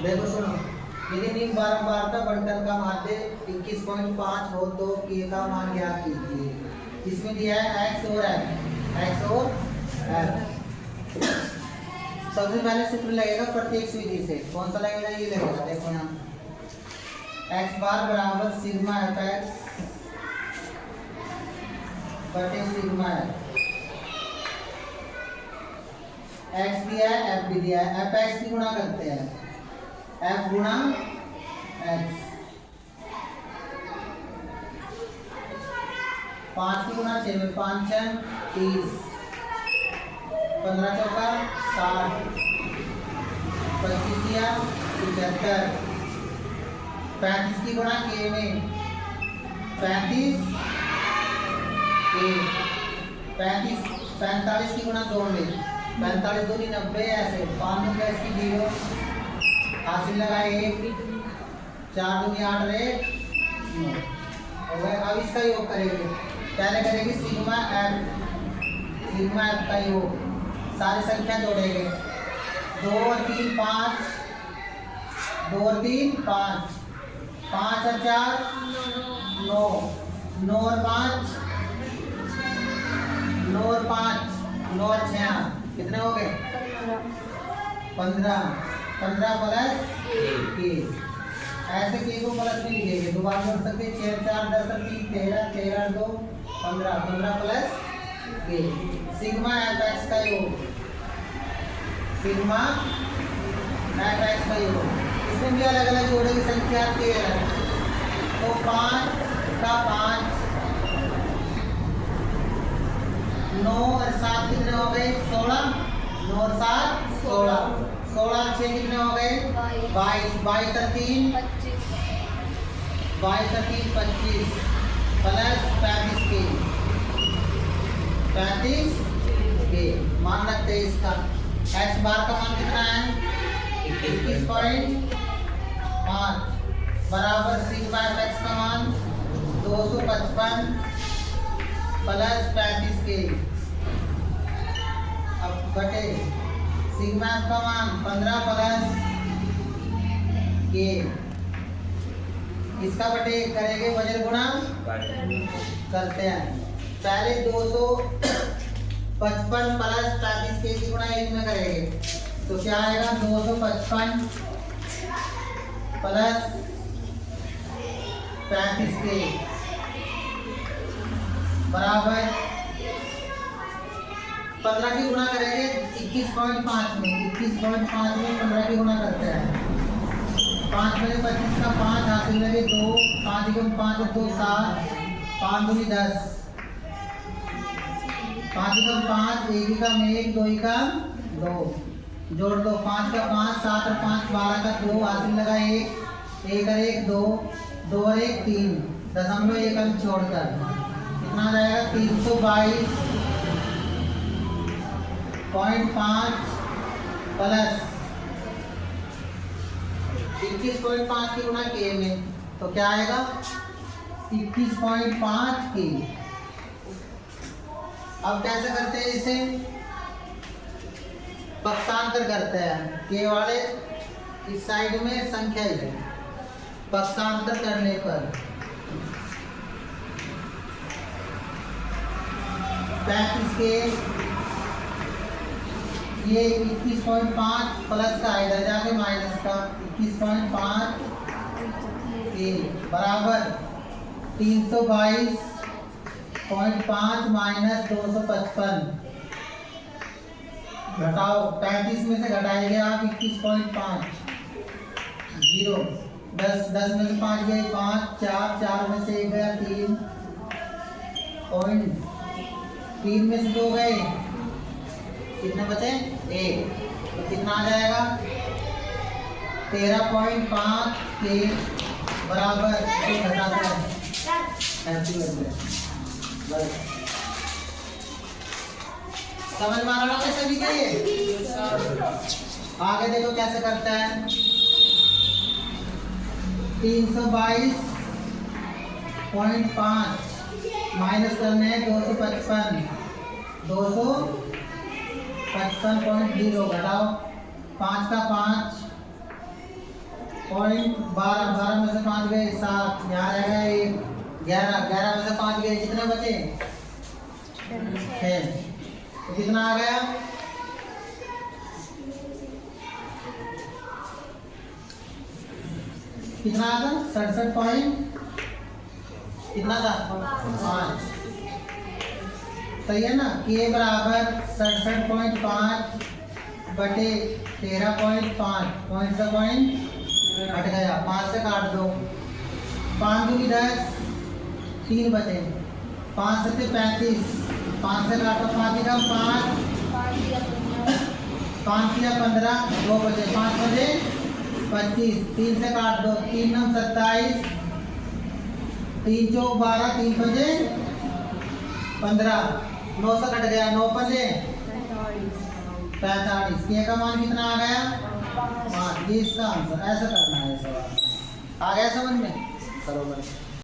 देखो सुनो, यदि निम्न बारंबारता बंटन का माध्य 21.5 हो तो k का मान ज्ञात कीजिए। इसमें दिया है x और f। सबसे पहले सूत्र लगेगा प्रत्येक विधि से। कौन सा लगेगा? ये लगेगा, देखो यहाँ x बार बराबर सिग्मा fx बटे सिग्मा x दिया है, f भी दिया है। fx की गुणा करते हैं, f गुणा x। 5 की गुणा 6 में 5 6 30, 15 चौका 60, 25 दिया 75, 35 की गुणा k में 35 k, 45 की गुणा 2 में 45 दूनी 90, ऐसे 5 में प्लस की 0 हासिल लगा 1, 4 दूनी 8 रहे 9 हो गए। अब इसका योग करेंगे, पहले करेंगे सिग्मा एफ का योग, सारी संख्या जोड़ेंगे 2 और 3 5, 2 और 3 5, 5 और 4 9, 9 और 5 9 और 5 9 और 6 कितने हो गए? 15, 15 प्लस के, ऐसे के को प्लस में लिखेंगे, दोबारा जोड़ सकते हैं 6 4 10 3 13, 13 2 15, 15 प्लस के। सिग्मा एफ एक्स का योग, सिग्मा एफ एक्स का योग, इसमें भी अलग अलग जोड़े की संख्या आती है। तो 5 का 5, 9 और 7 कितने हो गए? 16, 9 और 7 16, 16 और 6 कितने हो गए? 22, 22 और 3 25 प्लस 35 के, 35 के मान रखते हैं इसका। x बार का मान कितना है? 21.5 बराबर सिग्मा x का मान 255 प्लस 35 के, अब बटे सिग्मा f का मान 15 प्लस के, इसका बटे करेंगे वजन गुणा करते हैं। पहले 255 प्लस 35 के की गुणा 1 में करेंगे तो क्या आएगा? 255 प्लस 35 के बराबर 15 की गुणा करेंगे 21.5 में, 21.5 में 15 की गुणा करते हैं। 5 में 25 का 5 हासिल लगे 2, 5 गुण 5 2 7, 5 दूनी 10, 5 गुण 5, 1 का 1 2 का 2, जोड़ दो 5 का 5 7 और 5 12 का 2 हासिल लगा 1, 1 और 1 2, 2 और 1 3, दशमलव 1 अंक छोड़कर कितना जाएगा? 322.5 प्लस 21.5 की गुणा के में, तो क्या आएगा? 21.5 के। अब कैसे करते हैं इसे? पक्षांतर करते हैं, के वाले इस साइड में संख्या है, पक्षांतर करने पर 35 के ये 21.5 प्लस का इधर जाके माइनस का 21.5 के बराबर 322.5 माइनस 255, घटाओ 35 में से घटाएंगे आप 21.5, 0 10 में से 5 गए 5, 4 में से 1 गया 3 में से 2 गए, कितने बचे? 1, तो कितना आ जाएगा? 13.5 के बराबर घटाते हैं। समझ में आ रहा है सभी का? ये आगे देखो कैसे करता है। 322.5 माइनस करने हैं 255.0 घटाओ 5 का 5, पॉइंट 12, 12 में से 5 गए 7, यहाँ रह गए 1, 11, 11 में से 5 गए, कितने बचे 6। तो कितना आ गया, कितना आ गया 67 पॉइंट कितना था 5। सही है ना। के बराबर 67.5 बटे 13.5, पॉइंट से पॉइंट हट गया, 5 से काट दो, 5 दूनी 10, 3 बचे, 5 से 35, 5 से काटो 5 का 5, 5 या 15, 2 बचे, 5 बचे 25, 3 से काट दो, 3 9 27, 3 चौक 12, 3 बजे 15, 9 से कट गया, 9 बजे 45। के का मान कितना आ गया 5। ये इसका आंसर, ऐसा करना है सवाल। आ गया समझ में, करो बस।